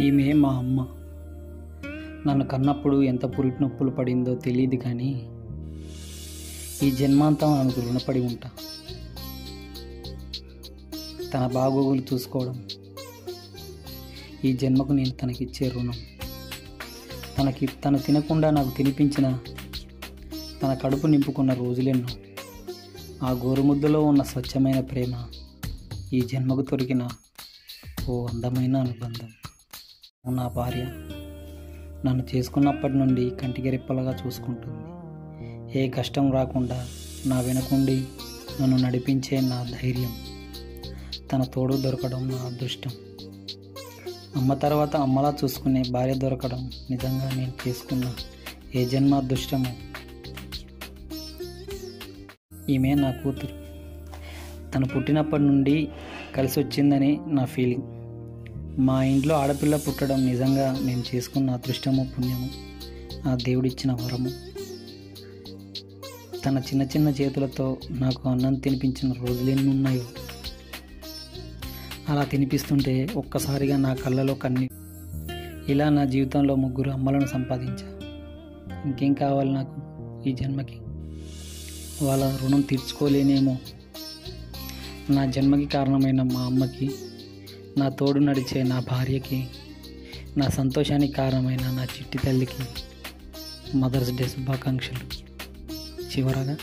ఈమె మా అమ్మ. నన్ను కన్నప్పుడు ఎంత పురిటి నొప్పులు పడిందో తెలియదు, కానీ ఈ జన్మాంతం ఆమెకు రుణపడి ఉంటా. తన బాగోగులు చూసుకోవడం ఈ జన్మకు నేను తనకిచ్చే రుణం. తను తినకుండా నాకు తినిపించిన, తన కడుపు నింపుకున్న రోజులెన్నో. ఆ గోరుముద్దలో ఉన్న స్వచ్ఛమైన ప్రేమ ఈ జన్మకు దొరికిన ఓ అందమైన అనుబంధం. నా భార్య నన్ను చేసుకున్నప్పటి నుండి కంటికి రెప్పలుగా చూసుకుంటుంది. ఏ కష్టం రాకుండా నా వెనుకుండి నన్ను నడిపించే నా ధైర్యం. తన తోడు దొరకడం నా అదృష్టం. అమ్మ తర్వాత అమ్మలా చూసుకునే భార్య దొరకడం నిజంగా నేను చేసుకున్న ఏ జన్మ అదృష్టమో. ఈమె నా కూతురు. తను పుట్టినప్పటి నుండి కలిసి వచ్చిందని నా ఫీలింగ్. మా ఇంట్లో ఆడపిల్ల పుట్టడం నిజంగా మేము చేసుకున్న అదృష్టము, పుణ్యము, ఆ దేవుడిచ్చిన వరము. తన చిన్న చిన్న చేతులతో నాకు అన్నం తినిపించిన రోజులు ఎన్ని ఉన్నాయో. అలా తినిపిస్తుంటే ఒక్కసారిగా నా కళ్ళలో కన్నీరు. ఇలా నా జీవితంలో 3 అమ్మలను సంపాదించా. ఇంకేం కావాలి నాకు ఈ జన్మకి? వాళ్ళ రుణం తీర్చుకోలేనేమో. నా జన్మకి కారణమైన మా అమ్మకి, నా తోడు నడిచే నా భార్యకి, నా సంతోషానికి కారణమైన నా చిట్టి తల్లికి మదర్స్ డే శుభాకాంక్షలు. చివరగా